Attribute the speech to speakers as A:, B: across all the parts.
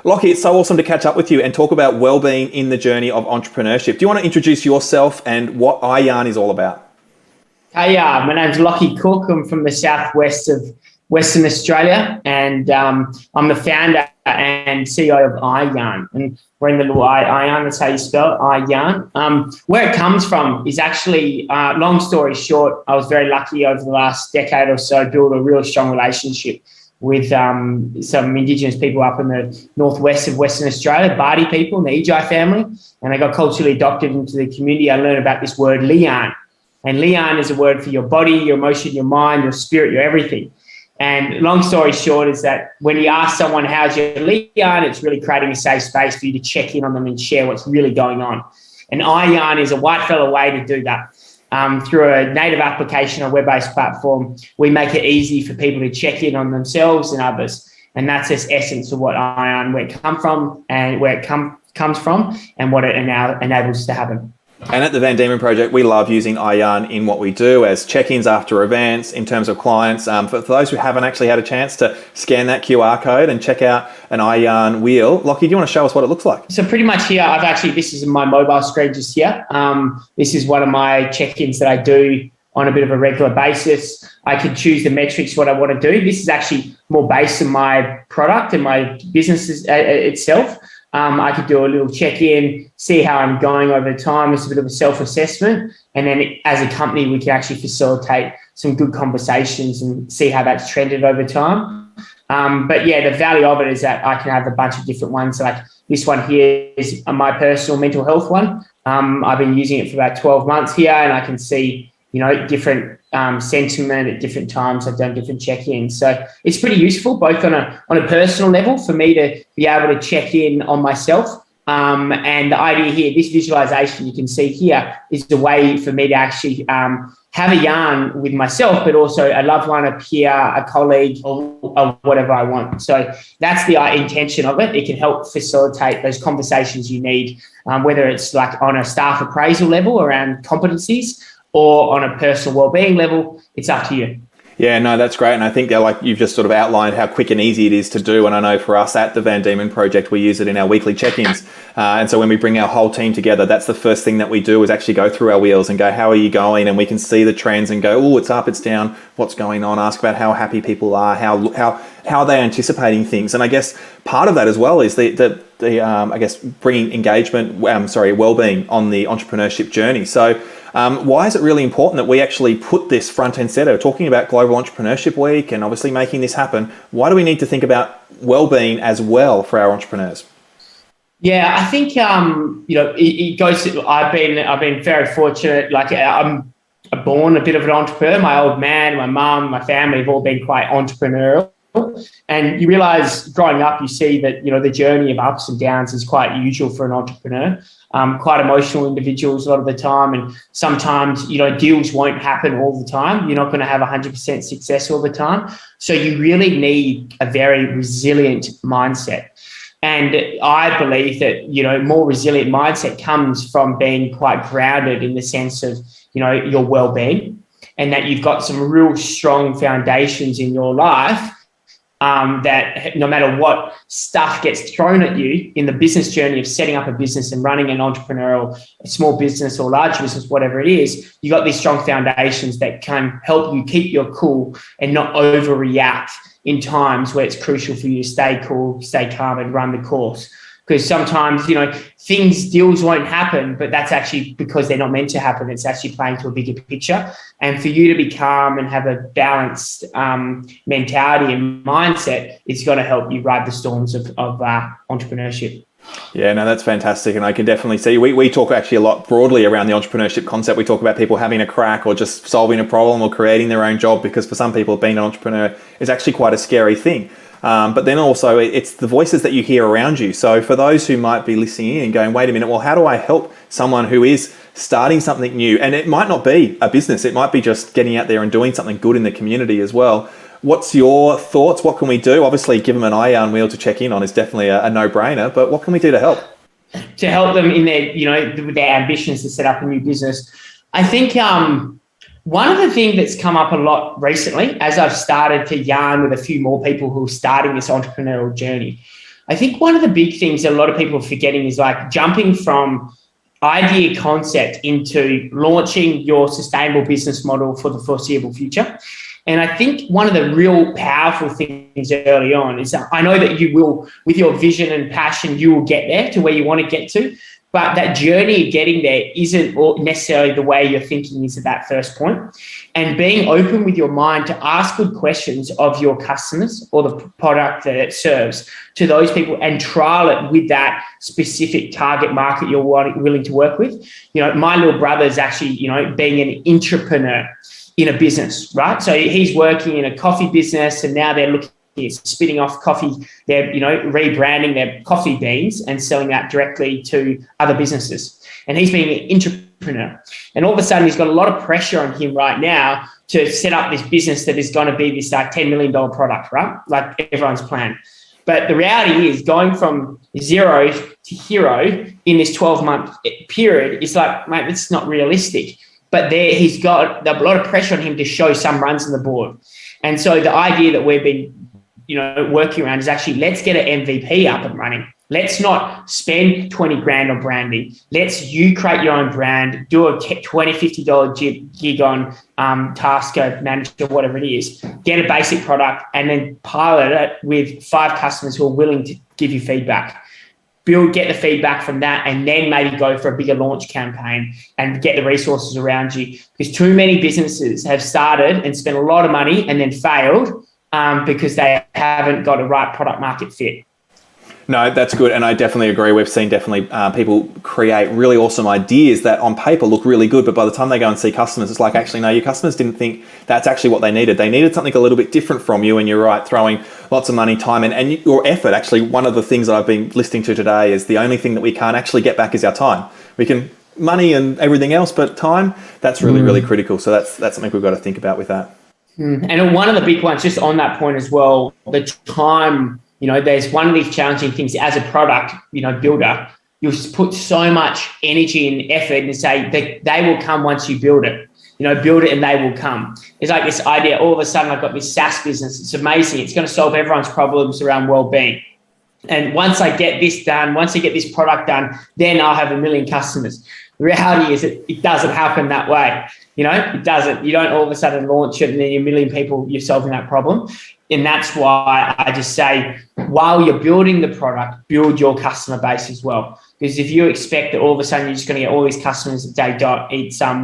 A: Lockie, it's so awesome to catch up with you and talk about well-being in the journey of entrepreneurship. Do you want to introduce yourself and what iyarn is all about?
B: Hey, my name's Lockie Cooke. I'm from the southwest of Western Australia, and I'm the founder and CEO of iyarn. And we're in the little iyarn, that's how you spell it, iyarn. Where it comes from is actually, long story short, I was very lucky over the last decade or so to build a real strong relationship with some Indigenous people up in the northwest of Western Australia, Bardi people, the Ijai family, and I got culturally adopted into the community. I learned about this word iyarn, and iyarn is a word for your body, your emotion, your mind, your spirit, your everything. And long story short is that when you ask someone, how's your iyarn, it's really creating a safe space for you to check in on them and share what's really going on. And iyarn is a white fella way to do that. Through a native application, a web-based platform, we make it easy for people to check in on themselves and others. And that's the essence of what iyarn, where it comes from and where it comes from and what it enables to happen.
A: And at the Diemen project, we love using iyarn in what we do as check-ins after events in terms of clients. For those who haven't actually had a chance to scan that QR code and check out an iyarn wheel, Lockie, do you want to show us what it looks like?
B: So pretty much here, this is my mobile screen just here. This is one of my check-ins that I do on a bit of a regular basis. I can choose the metrics, what I want to do. This is actually more based on my product and my business itself. I could do a little check-in, see how I'm going over time. It's a bit of a self-assessment. And then as a company, we can actually facilitate some good conversations and see how that's trended over time. But yeah, the value of it is that I can have a bunch of different ones. Like this one here is my personal mental health one. I've been using it for about 12 months here, and I can see, different sentiment at different times. I've done different check-ins. So it's pretty useful, both on a personal level for me to be able to check in on myself. And the idea here, this visualization you can see here, is the way for me to actually have a yarn with myself, but also a loved one, a peer, a colleague, or whatever I want. So that's the intention of it. It can help facilitate those conversations you need, whether it's like on a staff appraisal level around competencies, or on a personal wellbeing level. It's up to you.
A: Yeah, no, that's great. And I think like you've just sort of outlined how quick and easy it is to do. And I know for us at the Diemen project, we use it in our weekly check-ins. And so when we bring our whole team together, that's the first thing that we do is actually go through our wheels and go, how are you going? And we can see the trends and go, oh, it's up, it's down, what's going on? Ask about how happy people are, how are they anticipating things? And I guess part of that as well is the bringing engagement, wellbeing on the entrepreneurship journey. So why is it really important that we actually put this front and center? Talking about Global Entrepreneurship Week and obviously making this happen, why do we need to think about well-being as well for our entrepreneurs?
B: Yeah, I think it goes. I've been very fortunate. Like I'm born a bit of an entrepreneur. My old man, my mum, my family have all been quite entrepreneurial. And you realise growing up, you see that, the journey of ups and downs is quite usual for an entrepreneur. Quite emotional individuals a lot of the time. And sometimes, deals won't happen all the time. You're not going to have 100% success all the time. So you really need a very resilient mindset. And I believe that, more resilient mindset comes from being quite grounded in the sense of, your well-being, and that you've got some real strong foundations in your life. That no matter what stuff gets thrown at you in the business journey of setting up a business and running an entrepreneurial, a small business or large business, whatever it is, you got these strong foundations that can help you keep your cool and not overreact in times where it's crucial for you to stay cool, stay calm and run the course. Because sometimes, deals won't happen, but that's actually because they're not meant to happen. It's actually playing to a bigger picture. And for you to be calm and have a balanced mentality and mindset, it's going to help you ride the storms of entrepreneurship.
A: Yeah, no, that's fantastic. And I can definitely see, we talk actually a lot broadly around the entrepreneurship concept. We talk about people having a crack or just solving a problem or creating their own job, because for some people, being an entrepreneur is actually quite a scary thing. But then also it's the voices that you hear around you. So for those who might be listening in and going, wait a minute, well, how do I help someone who is starting something new? And it might not be a business. It might be just getting out there and doing something good in the community as well. What's your thoughts? What can we do? Obviously, give them an iyarn wheel to check in on is definitely a no-brainer, but what can we do to help?
B: To help them in their, with their ambitions to set up a new business. I think one of the things that's come up a lot recently, as I've started to yarn with a few more people who are starting this entrepreneurial journey, I think one of the big things that a lot of people are forgetting is like jumping from idea concept into launching your sustainable business model for the foreseeable future. And I think one of the real powerful things early on is that I know that you will, with your vision and passion, you will get there to where you want to get to. But that journey of getting there isn't necessarily the way you're thinking is at that first point. And being open with your mind to ask good questions of your customers or the product that it serves to those people and trial it with that specific target market you're willing to work with. You know, my little brother is actually, you know, being an entrepreneur in a business, right? So he's working in a coffee business and now they're looking is spitting off coffee. They're, you know, rebranding their coffee beans and selling that directly to other businesses. And he's being an entrepreneur. And all of a sudden, he's got a lot of pressure on him right now to set up this business that is going to be this like $10 million product, right? Like everyone's plan. But the reality is going from zero to hero in this 12-month period is like, mate, it's not realistic. But there, he's got a lot of pressure on him to show some runs on the board. And so the idea that we've been working around is actually let's get an MVP up and running. Let's not spend 20 grand on branding. You create your own brand, do a $20, $50 gig on Tasker, Manager, whatever it is, get a basic product and then pilot it with 5 customers who are willing to give you feedback. Get the feedback from that and then maybe go for a bigger launch campaign and get the resources around you. Because too many businesses have started and spent a lot of money and then failed because they haven't got a right product market fit.
A: No, that's good. And I definitely agree. We've seen definitely people create really awesome ideas that on paper look really good, but by the time they go and see customers, it's like, actually, no, your customers didn't think that's actually what they needed. They needed something a little bit different from you. And you're right, throwing lots of money, time, and your effort. Actually, one of the things that I've been listening to today is the only thing that we can't actually get back is our time. We can money and everything else, but time, that's really, really critical. So that's something we've got to think about with that.
B: And one of the big ones, just on that point as well, the time, there's one of these challenging things as a product, builder, you put so much energy and effort and say that they will come once you build it, build it and they will come. It's like this idea, all of a sudden I've got this SaaS business. It's amazing. It's going to solve everyone's problems around well-being. And once I get this done, once I get this product done, then I'll have 1 million customers. The reality is it doesn't happen that way. It doesn't. You don't all of a sudden launch it and then 1 million people, you're solving that problem. And that's why I just say, while you're building the product, build your customer base as well. Because if you expect that all of a sudden you're just going to get all these customers at day dot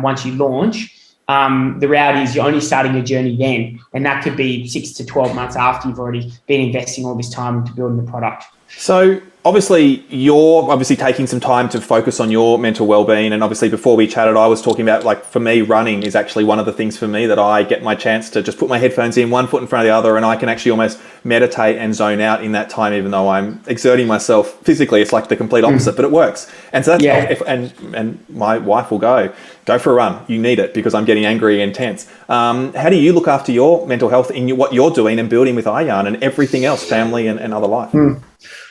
B: once you launch, the reality is you're only starting your journey then. And that could be 6 to 12 months after you've already been investing all this time into building the product.
A: So obviously you're taking some time to focus on your mental well-being. And obviously before we chatted, I was talking about, like, for me, running is actually one of the things for me that I get my chance to just put my headphones in, one foot in front of the other, and I can actually almost meditate and zone out in that time, even though I'm exerting myself physically. It's like the complete opposite, but it works. And so that's, and my wife will go for a run. You need it because I'm getting angry and tense. How do you look after your mental health in what you're doing and building with iyarn and everything else, family and other life?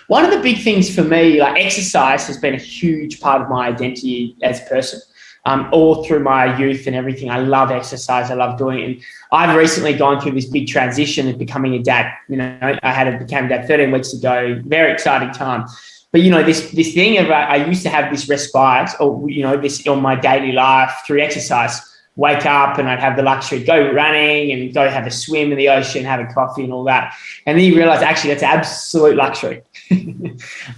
B: One of the big things for me, like exercise has been a huge part of my identity as a person, all through my youth and everything. I love exercise. I love doing it. And I've recently gone through this big transition of becoming a dad. I became a dad 13 weeks ago. Very exciting time. But, this thing of I used to have this respite or, this on my daily life through exercise. Wake up and I'd have the luxury to go running and go have a swim in the ocean, have a coffee and all that. And then you realize actually that's absolute luxury.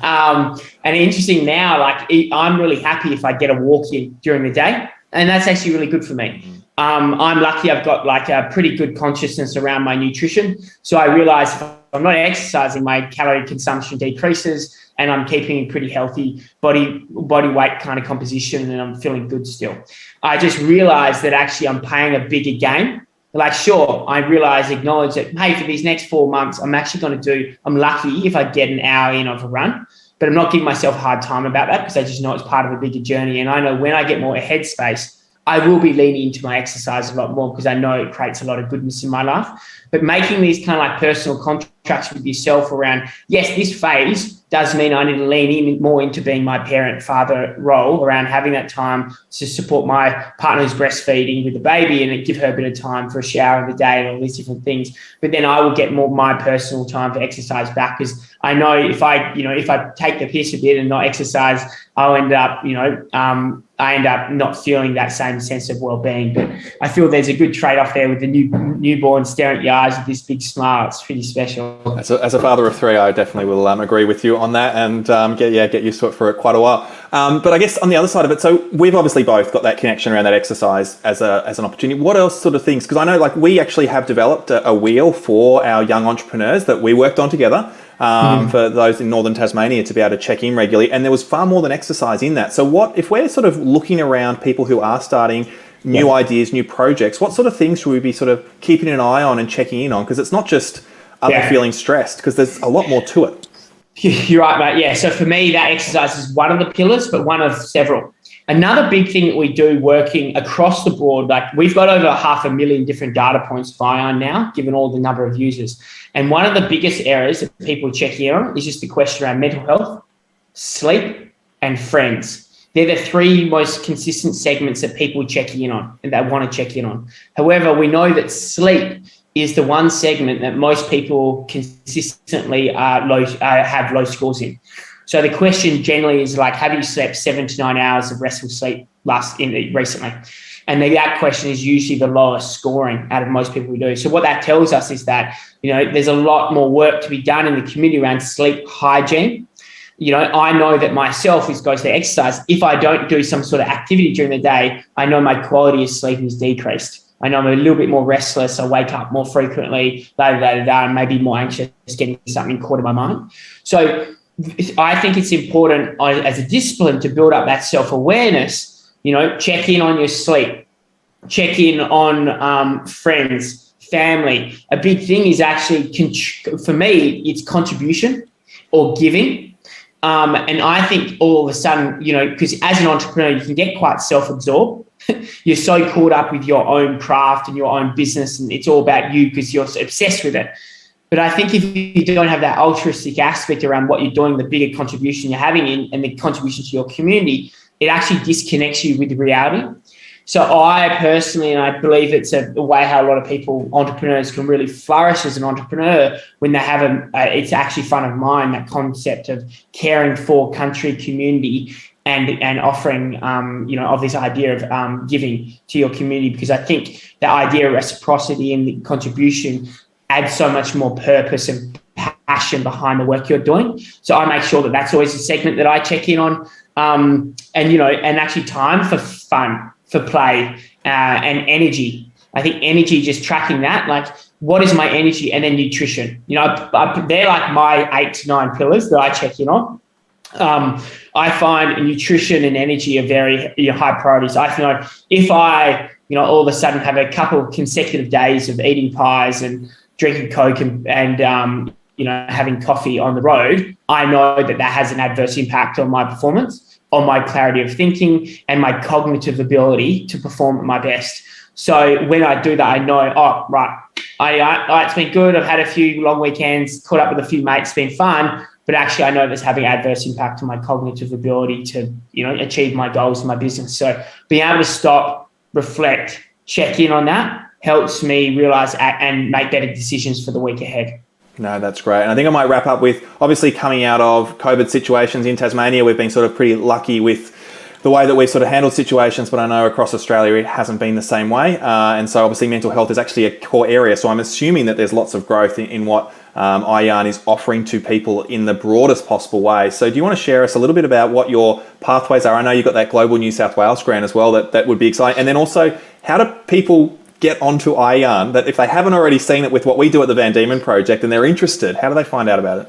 B: And interesting now, like I'm really happy if I get a walk in during the day. And that's actually really good for me. I'm lucky I've got like a pretty good consciousness around my nutrition. So I realize if I'm not exercising, my calorie consumption decreases and I'm keeping a pretty healthy body weight kind of composition and I'm feeling good still. I just realized that actually I'm playing a bigger game. Like, sure, I acknowledge that, hey, for these next 4 months, I'm lucky if I get an hour in of a run, but I'm not giving myself a hard time about that because I just know it's part of a bigger journey. And I know when I get more headspace, I will be leaning into my exercise a lot more because I know it creates a lot of goodness in my life. But making these kind of like personal contracts with yourself around, yes, this phase does mean I need to lean in more into being my parent, father role, around having that time to support my partner who's breastfeeding with the baby and give her a bit of time for a shower in the day and all these different things. But then I will get more my personal time for exercise back, because I know if I take the piss a bit and not exercise, I'll end up, I end up not feeling that same sense of well-being. But I feel there's a good trade-off there with the newborn staring at your eyes with this big smile. It's pretty special.
A: As a father of three, I definitely will agree with you on that, and get used to it for quite a while. But I guess on the other side of it, so we've obviously both got that connection around that exercise as an opportunity. What else sort of things? Because I know like we actually have developed a wheel for our young entrepreneurs that we worked on together. For those in northern Tasmania to be able to check in regularly. And there was far more than exercise in that. So what, if we're sort of looking around people who are starting new ideas, new projects, what sort of things should we be sort of keeping an eye on and checking in on? Because it's not just feeling stressed, because there's a lot more to it.
B: You're right, mate. Yeah. So for me, that exercise is one of the pillars, but one of several. Another big thing that we do working across the board, like we've got over 500,000 different data points for iyarn now, given all the number of users. And one of the biggest areas that people check in on is just the question around mental health, sleep, and friends. They're the three most consistent segments that people check in on and that want to check in on. However, we know that sleep is the one segment that most people consistently have low scores in. So the question generally is like, have you slept 7 to 9 hours of restful sleep recently? And that question is usually the lowest scoring out of most people who do. So what that tells us is that, there's a lot more work to be done in the community around sleep hygiene. I know that myself goes to exercise. If I don't do some sort of activity during the day, I know my quality of sleep is decreased. I know I'm a little bit more restless. I wake up more frequently, and maybe more anxious, getting something caught in my mind. So I think it's important as a discipline to build up that self-awareness, check in on your sleep, check in on friends, family. A big thing is actually, for me, it's contribution or giving. And I think all of a sudden, because as an entrepreneur, you can get quite self-absorbed. You're so caught up with your own craft and your own business, and it's all about you because you're obsessed with it. But I think if you don't have that altruistic aspect around what you're doing, the bigger contribution you're having and the contribution to your community, it actually disconnects you with reality. So I personally, and I believe it's a way how a lot of entrepreneurs can really flourish as an entrepreneur when they have it's actually front of mind, that concept of caring for country, community, and offering, of this idea of giving to your community, because I think the idea of reciprocity and the contribution adds so much more purpose and passion behind the work you're doing. So I make sure that that's always a segment that I check in on, and actually time for fun, for play, and energy. I think energy, just tracking that, like what is my energy, and then nutrition. They're like my 8 to 9 pillars that I check in on. I find nutrition and energy are very high priorities. I feel if I, all of a sudden have a couple of consecutive days of eating pies and drinking Coke and having coffee on the road, I know that has an adverse impact on my performance, on my clarity of thinking, and my cognitive ability to perform at my best. So when I do that, I know, it's been good. I've had a few long weekends, caught up with a few mates, it's been fun. But actually, I know that's having adverse impact on my cognitive ability to, achieve my goals in my business. So being able to stop, reflect, check in on that helps me realize and make better decisions for the week ahead.
A: No, that's great. And I think I might wrap up with, obviously coming out of COVID situations in Tasmania, we've been sort of pretty lucky with the way that we've sort of handled situations, but I know across Australia it hasn't been the same way. And so obviously mental health is actually a core area. So I'm assuming that there's lots of growth in what iyarn is offering to people in the broadest possible way. So do you want to share us a little bit about what your pathways are? I know you've got that Global New South Wales grant as well, that would be exciting. And then also, how do people get onto iyarn, that if they haven't already seen it with what we do at the Diemen project and they're interested, how do they find out about it?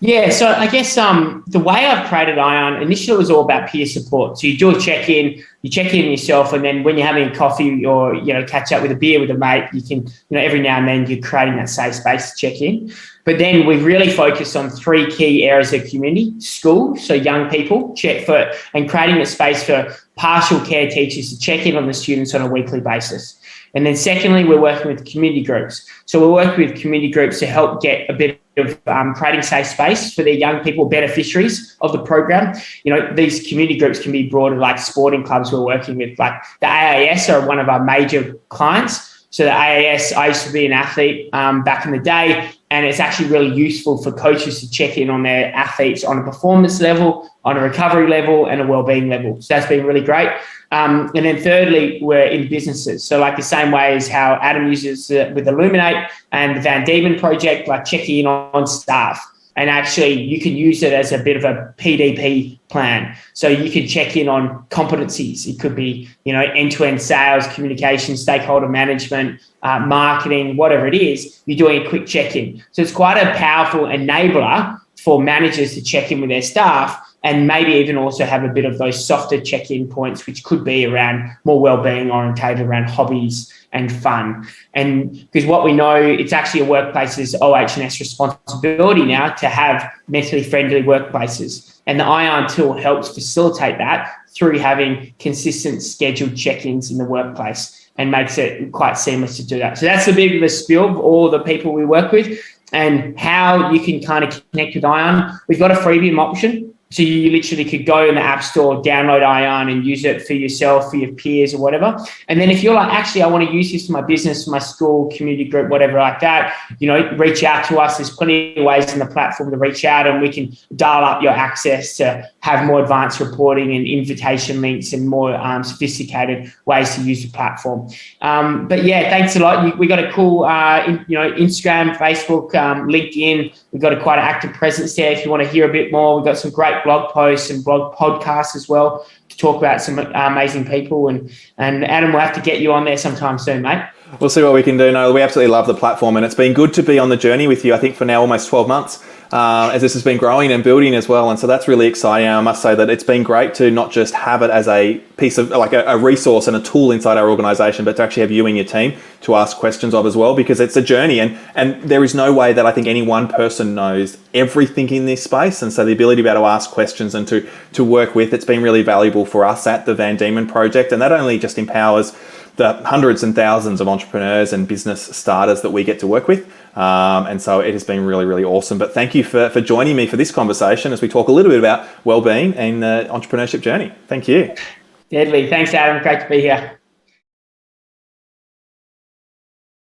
B: Yeah, so I guess the way I've created iyarn initially was all about peer support. So you do a check-in, you check in yourself, and then when you're having a coffee or catch up with a beer with a mate, you can every now and then you're creating that safe space to check in. But then we've really focused on three key areas of community: school, so young people and creating a space for partial care teachers to check in on the students on a weekly basis. And then secondly, we're working with community groups. So we're working with community groups to help get a bit of creating safe space for their young people, beneficiaries of the program. These community groups can be broader, like sporting clubs we're working with. Like the AAS are one of our major clients. So the AAS, I used to be an athlete back in the day, and it's actually really useful for coaches to check in on their athletes on a performance level, on a recovery level, and a wellbeing level. So that's been really great. And then thirdly, we're in businesses. So like the same way as how Adam uses with Illuminate and the Van Diemen project, like checking in on staff. And actually you can use it as a bit of a PDP plan. So you can check in on competencies. It could be, end-to-end sales, communication, stakeholder management, marketing, whatever it is, you're doing a quick check-in. So it's quite a powerful enabler for managers to check in with their staff, and maybe even also have a bit of those softer check-in points, which could be around more wellbeing orientated, around hobbies and fun. And because what we know, it's actually a workplace's OH&S responsibility now to have mentally friendly workplaces. And the iyarn tool helps facilitate that through having consistent scheduled check-ins in the workplace, and makes it quite seamless to do that. So that's a bit of a spiel of all the people we work with and how you can kind of connect with iyarn. We've got a freemium option. So you literally could go in the App Store, download iyarn and use it for yourself, for your peers or whatever. And then if you're like, actually, I want to use this for my business, for my school, community group, whatever like that, reach out to us. There's plenty of ways in the platform to reach out, and we can dial up your access to have more advanced reporting and invitation links and more sophisticated ways to use the platform. But yeah, thanks a lot. We got a cool, Instagram, Facebook, LinkedIn. We've got a quite active presence there. If you want to hear a bit more, we've got some great blog posts and blog podcasts as well to talk about some amazing people. And Adam, we'll have to get you on there sometime soon, mate.
A: We'll see what we can do. No, we absolutely love the platform, and it's been good to be on the journey with you, I think, for now almost 12 months. As this has been growing and building as well. And so that's really exciting. I must say that it's been great to not just have it as a piece of like a resource and a tool inside our organization, but to actually have you and your team to ask questions of as well, because it's a journey, and there is no way that I think any one person knows everything in this space. And so the ability to be able to ask questions and to work with, it's been really valuable for us at the Van Diemen project. And that only just empowers the hundreds and thousands of entrepreneurs and business starters that we get to work with. And so it has been really, really awesome. But thank you for joining me for this conversation as we talk a little bit about wellbeing and the entrepreneurship journey. Thank you.
B: Deadly. Thanks, Adam. Great to be here.